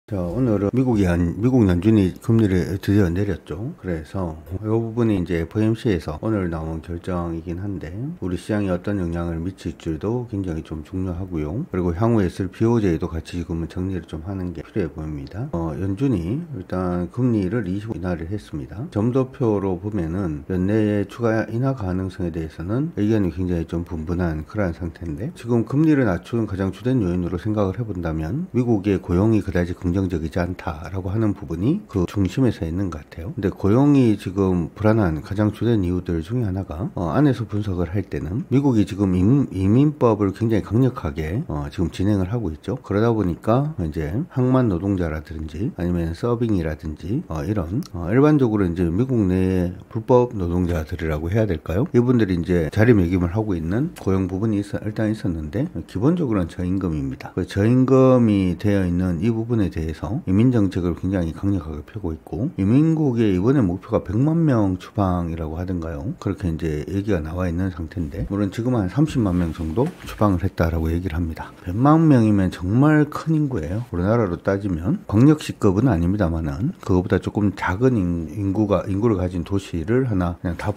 자, 오늘은 미국 연준이 금리를 드디어 내렸죠. 그래서 이 부분이 이제 FOMC에서 오늘 나온 결정이긴 한데 우리 시장에 어떤 영향을 미칠지도 굉장히 좀 중요하고요. 그리고 향후에 있을 BOJ도 같이 지금은 정리를 좀 하는 게 필요해 보입니다. 연준이 일단 금리를 25 인하를 했습니다. 점도표로 보면은 연내에 추가 인하 가능성에 대해서는 의견이 굉장히 좀 분분한 그러한 상태인데, 지금 금리를 낮추는 가장 주된 요인으로 생각을 해본다면 미국의 고용이 그다지 긍정적이지 않다라고 하는 부분이 그 중심에서 있는 것 같아요. 근데 고용이 지금 불안한 가장 주된 이유들 중에 하나가 안에서 분석을 할 때는 미국이 지금 이민법을 굉장히 강력하게 지금 진행을 하고 있죠. 그러다 보니까 이제 항만 노동자라든지 아니면 서빙이라든지 이런 일반적으로 이제 미국 내의 불법 노동자들이라고 해야 될까요? 이분들이 이제 자리매김을 하고 있는 고용 부분이 일단 있었는데, 기본적으로는 저임금입니다. 그 저임금이 되어 있는 이 부분에 대해서 이민 정책을 굉장히 강력하게 펴고 있고, 이민국의 이번에 목표가 100만 명 추방이라고 하던가요? 그렇게 이제 얘기가 나와 있는 상태인데, 물론 지금 한 30만 명 정도 추방을 했다라고 얘기를 합니다. 100만 명이면 정말 큰 인구예요. 우리나라로 따지면 광역시급은 아닙니다만은 그거보다 조금 작은 인구를 가진 도시를 하나 그냥 다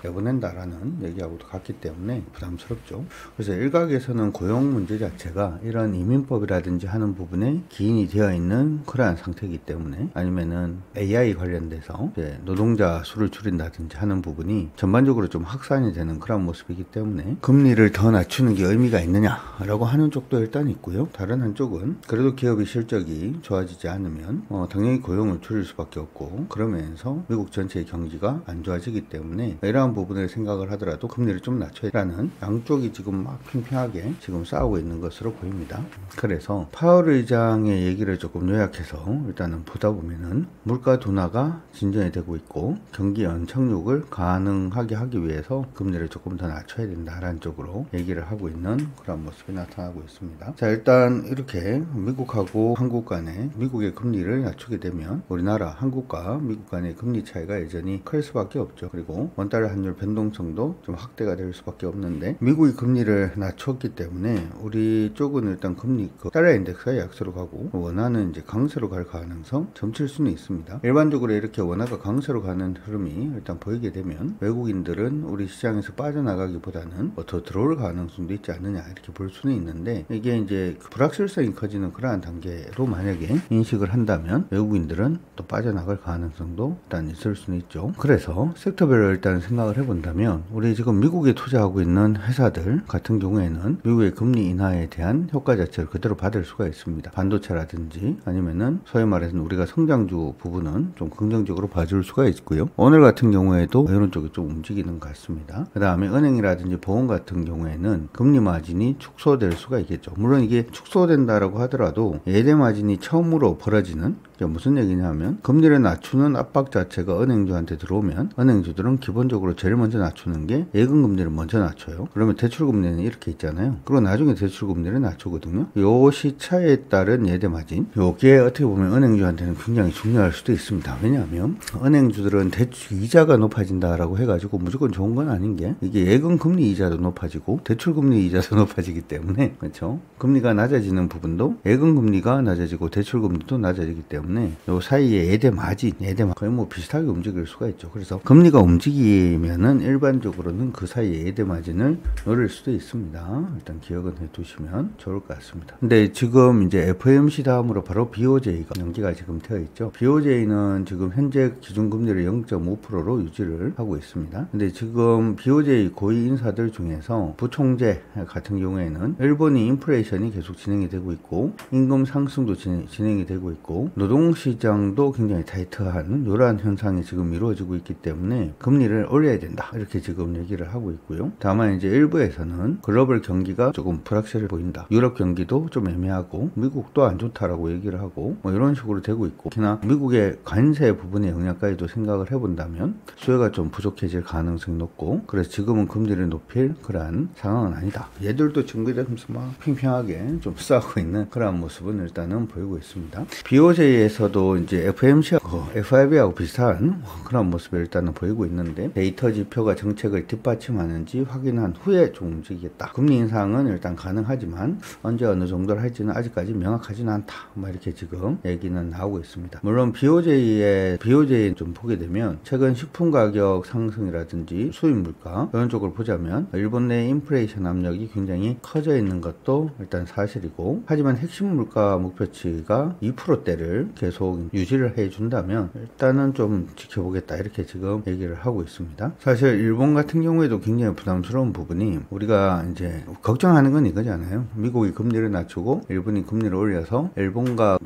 내보낸다라는 얘기하고도 같기 때문에 부담스럽죠. 그래서 일각에서는 고용 문제 자체가 이런 이민법이라든지 하는 부분에 기인이 되어 있는 그러한 상태이기 때문에, 아니면은 AI 관련돼서 이제 노동자 수를 줄인다든지 하는 부분이 전반적으로 좀 확산이 되는 그런 모습이기 때문에 금리를 더 낮추는 게 의미가 있느냐라고 하는 쪽도 일단 있고요. 다른 한쪽은 그래도 기업의 실적이 좋아지지 않으면 당연히 고용을 줄일 수밖에 없고, 그러면서 미국 전체의 경기가 안 좋아지기 때문에 이러한 부분을 생각을 하더라도 금리를 좀 낮춰야 하는 양쪽이 지금 막 팽팽하게 지금 싸우고 있는 것으로 보입니다. 그래서 파월 의장의 얘기를 조금 요약해서 일단은 보다 보면은 물가 둔화가 진전이 되고 있고 경기 연착륙을 가능하게 하기 위해서 금리를 조금 더 낮춰야 된다라는 쪽으로 얘기를 하고 있는 그런 모습이 나타나고 있습니다. 자, 일단 이렇게 미국하고 한국 간에 미국의 금리를 낮추게 되면 우리나라 한국과 미국 간의 금리 차이가 여전히 클 수밖에 없죠. 그리고 원달러 환율 변동성도 좀 확대가 될 수밖에 없는데, 미국이 금리를 낮췄기 때문에 우리 쪽은 일단 금리 달러 인덱스가 약세로 가고 원화는 이제 강세로 갈 가능성 점칠 수는 있습니다. 일반적으로 이렇게 원화가 강세로 가는 흐름이 일단 보이게 되면 외국인들은 우리 시장에서 빠져나가기보다는 더 들어올 가능성도 있지 않느냐 이렇게 볼 수는 있는데, 이게 이제 불확실성이 커지는 그러한 단계로 만약에 인식을 한다면 외국인들은 또 빠져나갈 가능성도 일단 있을 수는 있죠. 그래서 섹터별로 일단 생각을 해본다면 우리 지금 미국에 투자하고 있는 회사들 같은 경우에는 미국의 금리 인하에 대한 효과 자체를 그대로 받을 수가 있습니다. 반도체라든지 아니면은 소위 말해서 우리가 성장주 부분은 좀 긍정적으로 봐줄 수가 있고요. 오늘 같은 경우에도 이런 쪽이 좀 움직이는 것 같습니다. 그 다음에 은행이라든지 보험 같은 경우에는 금리 마진이 축소될 수가 있겠죠. 물론 이게 축소된다라고 하더라도 예대 마진이 처음으로 벌어지는, 무슨 얘기냐면 금리를 낮추는 압박 자체가 은행주한테 들어오면 은행주들은 기본적으로 제일 먼저 낮추는 게 예금 금리를 먼저 낮춰요. 그러면 대출 금리는 이렇게 있잖아요. 그리고 나중에 대출 금리를 낮추거든요. 요 시차에 따른 예대 마진, 요게 어떻게 보면 은행주한테는 굉장히 중요할 수도 있습니다. 왜냐하면 은행주들은 대출 이자가 높아진다라고 해가지고 무조건 좋은 건 아닌 게, 이게 예금 금리 이자도 높아지고 대출 금리 이자도 높아지기 때문에, 그렇죠? 금리가 낮아지는 부분도 예금 금리가 낮아지고 대출 금리도 낮아지기 때문에 요 사이에 예대 마진 거의 뭐 비슷하게 움직일 수가 있죠. 그래서 금리가 움직이면은 일반적으로는 그 사이에 예대 마진을 노릴 수도 있습니다. 일단 기억은 해두시면 좋을 것 같습니다. 근데 지금 이제 FOMC 다음으로 바로 BOJ가 연기가 지금 되어 있죠. BOJ는 지금 현재 기준금리를 0.5%로 유지를 하고 있습니다. 근데 지금 BOJ 고위 인사들 중에서 부총재 같은 경우에는 일본이 인플레이션이 계속 진행이 되고 있고 임금 상승도 진행이 되고 있고 노동시장도 굉장히 타이트한 이러한 현상이 지금 이루어지고 있기 때문에 금리를 올려야 된다 이렇게 지금 얘기를 하고 있고요. 다만 이제 일부에서는 글로벌 경기가 조금 불확실해 보인다, 유럽 경기도 좀 애매하고 미국도 안 좋다라고 얘기를 하고 뭐 이런 식으로 되고 있고, 특히나 미국의 관세 부분의 영향까지도 생각을 해본다면 수요가 좀 부족해질 가능성이 높고, 그래서 지금은 금리를 높일 그러한 상황은 아니다. 얘들도 증거되면서 막 팽팽하게 좀 싸우고 있는 그러한 모습은 일단은 보이고 있습니다. BOJ에서도 이제 FOMC하고 FRB하고 비슷한 그런 모습을 일단은 보이고 있는데, 데이터 지표가 정책을 뒷받침하는지 확인한 후에 좀 움직이겠다. 금리 인상은 일단 가능하지만 언제 어느 정도를 할지는 아직까지 명확하지는 않다. 뭐 이렇게 지금 얘기는 나오고 있습니다. 물론 BOJ 좀 보게 되면 최근 식품 가격 상승이라든지 수입 물가 이런 쪽을 보자면 일본 내 인플레이션 압력이 굉장히 커져 있는 것도 일단 사실이고, 하지만 핵심 물가 목표치가 2%대를 계속 유지를 해준다면 일단은 좀 지켜보겠다 이렇게 지금 얘기를 하고 있습니다. 사실 일본 같은 경우에도 굉장히 부담스러운 부분이, 우리가 이제 걱정하는 건 이거잖아요. 미국이 금리를 낮추고 일본이 금리를 올려서 일본과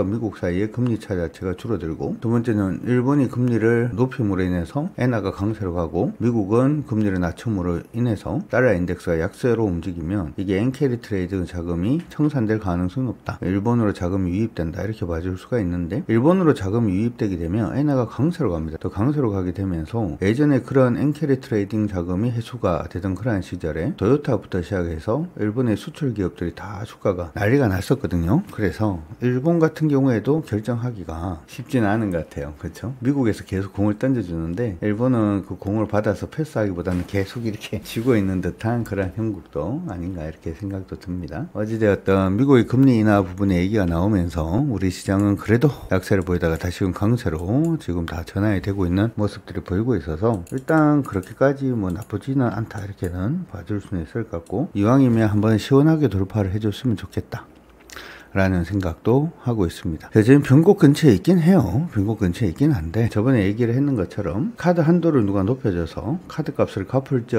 미국 사이의 금리 차 자체가 줄어들고, 두 번째는 일본이 금리를 높임으로 인해서 엔화가 강세로 가고 미국은 금리를 낮춤으로 인해서 달러 인덱스가 약세로 움직이면 이게 엔캐리 트레이드 자금이 청산될 가능성이 높다. 일본으로 자금이 유입된다 이렇게 봐줄 수가 있는데, 일본으로 자금이 유입되게 되면 엔화가 강세로 갑니다. 또 강세로 가게 되면서 예전에 그런 엔캐리 트레이딩 자금이 해소가 되던 그러한 시절에 토요타부터 시작해서 일본의 수출 기업들이 다 주가가 난리가 났었거든요. 그래서 일본 같은 경우에도 결정하기가 쉽지는 않은 것 같아요. 그렇죠? 미국에서 계속 공을 던져주는데 일본은 그 공을 받아서 패스하기보다는 계속 이렇게 쥐고 있는 듯한 그런 형국도 아닌가 이렇게 생각도 듭니다. 어찌되었든 미국의 금리 인하 부분에 얘기가 나오면서 우리 시장은 그래도 약세를 보이다가 다시금 강세로 지금 다 전환이 되고 있는 모습들이 보이고 있어서 일단 그렇게까지 뭐 나쁘지는 않다 이렇게는 봐줄 수는 있을 것 같고, 이왕이면 한번 시원하게 돌파를 해줬으면 좋겠다 라는 생각도 하고 있습니다. 지금 변곡 근처에 있긴 해요. 변곡 근처에 있긴 한데, 저번에 얘기를 했는 것처럼 카드 한도를 누가 높여줘서 카드 값을 갚을지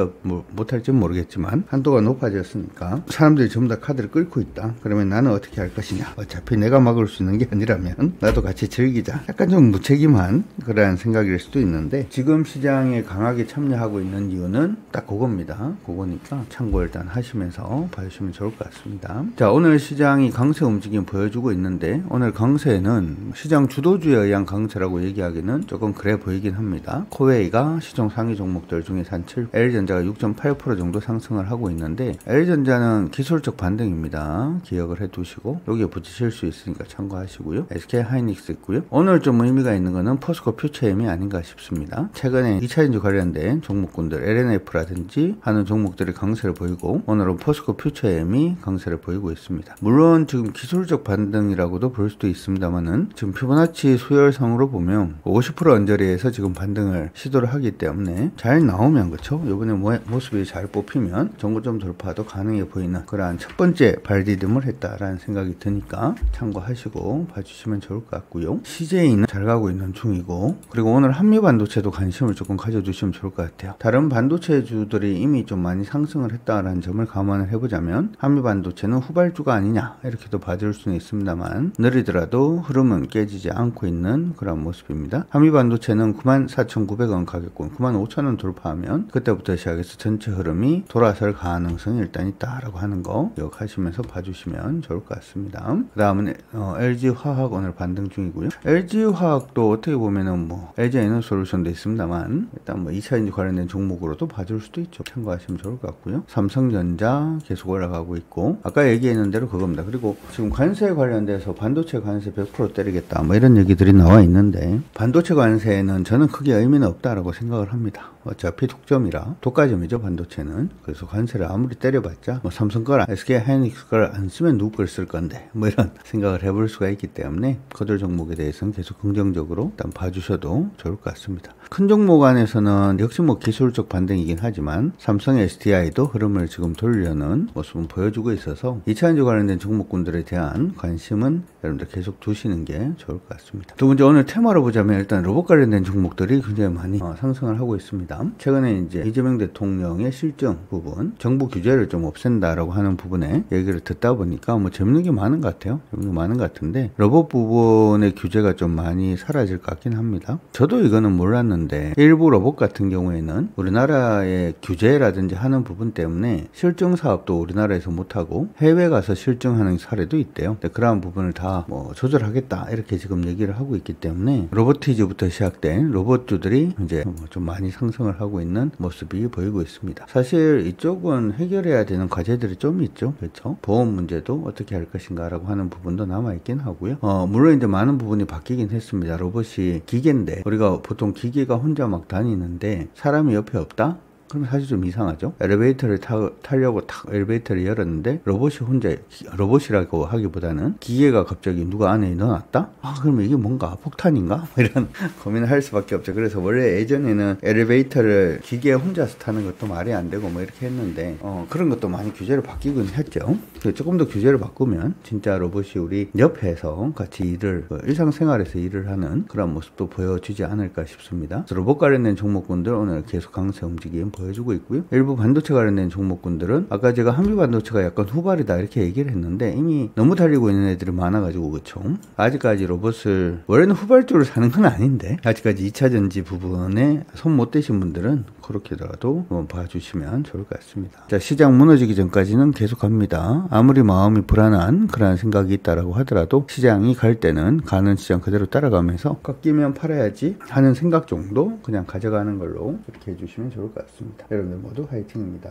못할지 모르겠지만 한도가 높아졌으니까 사람들이 전부 다 카드를 끌고 있다. 그러면 나는 어떻게 할 것이냐. 어차피 내가 막을 수 있는 게 아니라면 나도 같이 즐기자. 약간 좀 무책임한 그러한 생각일 수도 있는데, 지금 시장에 강하게 참여하고 있는 이유는 딱 그겁니다. 그거니까 참고 일단 하시면서 봐주시면 좋을 것 같습니다. 자, 오늘 시장이 강세 움직임 보여주고 있는데, 오늘 강세는 시장 주도주에 의한 강세라고 얘기하기는 조금 그래 보이긴 합니다. 코웨이가 시총 상위 종목들 중에 한 LG전자가 6.8% 정도 상승을 하고 있는데, LG전자는 기술적 반등입니다. 기억을 해두시고 여기에 붙이실 수 있으니까 참고하시고요. SK하이닉스 있고요. 오늘 좀 의미가 있는 거는 포스코 퓨처엠이 아닌가 싶습니다. 최근에 2차전지 관련된 종목군들 LNF라든지 하는 종목들이 강세를 보이고, 오늘은 포스코 퓨처엠이 강세를 보이고 있습니다. 물론 지금 기술적 반등이라고도 볼 수도 있습니다만은, 지금 피보나치 수열상으로 보면 50% 언저리에서 지금 반등을 시도를 하기 때문에 잘 나오면, 그렇죠? 이번에 모습이 잘 뽑히면 정고점 돌파도 가능해 보이는 그러한 첫 번째 발디딤을 했다라는 생각이 드니까 참고하시고 봐주시면 좋을 것 같고요. CJ는 잘 가고 있는 중이고, 그리고 오늘 한미반도체도 관심을 조금 가져주시면 좋을 것 같아요. 다른 반도체주들이 이미 좀 많이 상승을 했다라는 점을 감안을 해보자면 한미반도체는 후발주가 아니냐 이렇게도 봐줄 수는 있습니다만, 느리더라도 흐름은 깨지지 않고 있는 그런 모습입니다. 한미반도체는 94,900원 가격권 95,000원 돌파하면 그때부터 시작해서 전체 흐름이 돌아설 가능성이 일단 있다라고 하는 거 기억하시면서 봐주시면 좋을 것 같습니다. 그 다음은 LG화학 오늘 반등 중이고요. LG화학도 어떻게 보면은 뭐 LG에너솔루션도 있습니다만, 일단 뭐 2차전지 관련된 종목으로도 봐줄 수도 있죠. 참고하시면 좋을 것 같고요. 삼성전자 계속 올라가고 있고, 아까 얘기했는 대로 그겁니다. 그리고 지금 관세 관련돼서 반도체 관세 100% 때리겠다 뭐 이런 얘기들이 나와 있는데, 반도체 관세는 저는 크게 의미는 없다라고 생각을 합니다. 어차피 독점이라 독과점이죠 반도체는. 그래서 관세를 아무리 때려봤자 뭐 삼성 거랑 SK하이닉스 걸 안 쓰면 누구 걸 쓸 건데 뭐 이런 생각을 해볼 수가 있기 때문에 거들 종목에 대해서는 계속 긍정적으로 일단 봐주셔도 좋을 것 같습니다. 큰 종목 안에서는 역시 뭐 기술적 반등이긴 하지만 삼성 SDI도 흐름을 지금 돌려는 모습은 보여주고 있어서 2차전지 관련된 종목군들에 대한 관심은 여러분들 계속 두시는 게 좋을 것 같습니다. 두 번째, 오늘 테마로 보자면 일단 로봇 관련된 종목들이 굉장히 많이 상승을 하고 있습니다. 최근에 이제 이재명 대통령의 실정 부분, 정부 규제를 좀 없앤다라고 하는 부분에 얘기를 듣다 보니까 뭐 재밌는 게 많은 것 같아요. 재밌는 게 많은 것 같은데, 로봇 부분의 규제가 좀 많이 사라질 것 같긴 합니다. 저도 이거는 몰랐는데 일부 로봇 같은 경우에는 우리나라의 규제라든지 하는 부분 때문에 실증 사업도 우리나라에서 못하고 해외 가서 실증하는 사례도 있대요. 그러한 부분을 다 뭐 조절하겠다 이렇게 지금 얘기를 하고 있기 때문에 로보티즈부터 시작된 로봇주들이 이제 좀 많이 상승을 하고 있는 모습이 보이고 있습니다. 사실 이쪽은 해결해야 되는 과제들이 좀 있죠. 그렇죠? 보험 문제도 어떻게 할 것인가라고 하는 부분도 남아있긴 하고요. 물론 이제 많은 부분이 바뀌긴 했습니다. 로봇이 기계인데, 우리가 보통 기계가 혼자 막 다니는데 사람이 옆에 없다? 그럼 사실 좀 이상하죠. 엘리베이터를 타려고 탁 엘리베이터를 열었는데 로봇이라고 하기보다는 기계가 갑자기 누가 안에 넣어놨다? 그러면 이게 뭔가 폭탄인가? 이런 고민을 할 수밖에 없죠. 그래서 원래 예전에는 엘리베이터를 기계 혼자서 타는 것도 말이 안 되고 뭐 이렇게 했는데 그런 것도 많이 규제를 바뀌곤 했죠. 조금 더 규제를 바꾸면 진짜 로봇이 우리 옆에서 같이 일상생활에서 일을 하는 그런 모습도 보여주지 않을까 싶습니다. 로봇 관련된 종목군들 오늘 계속 강세 움직임 보여주고 있고요. 일부 반도체 관련된 종목군들은 아까 제가 한미 반도체가 약간 후발이다 이렇게 얘기를 했는데 이미 너무 달리고 있는 애들이 많아가지고 그쵸. 아직까지 로봇을 원래는 후발주를 사는 건 아닌데 아직까지 2차전지 부분에 손 못 대신 분들은 그렇게라도 한번 봐주시면 좋을 것 같습니다. 자, 시장 무너지기 전까지는 계속 갑니다. 아무리 마음이 불안한 그런 생각이 있다라고 하더라도 시장이 갈 때는 가는 시장 그대로 따라가면서 깎이면 팔아야지 하는 생각 정도 그냥 가져가는 걸로 이렇게 해주시면 좋을 것 같습니다. 여러분들 모두 화이팅입니다.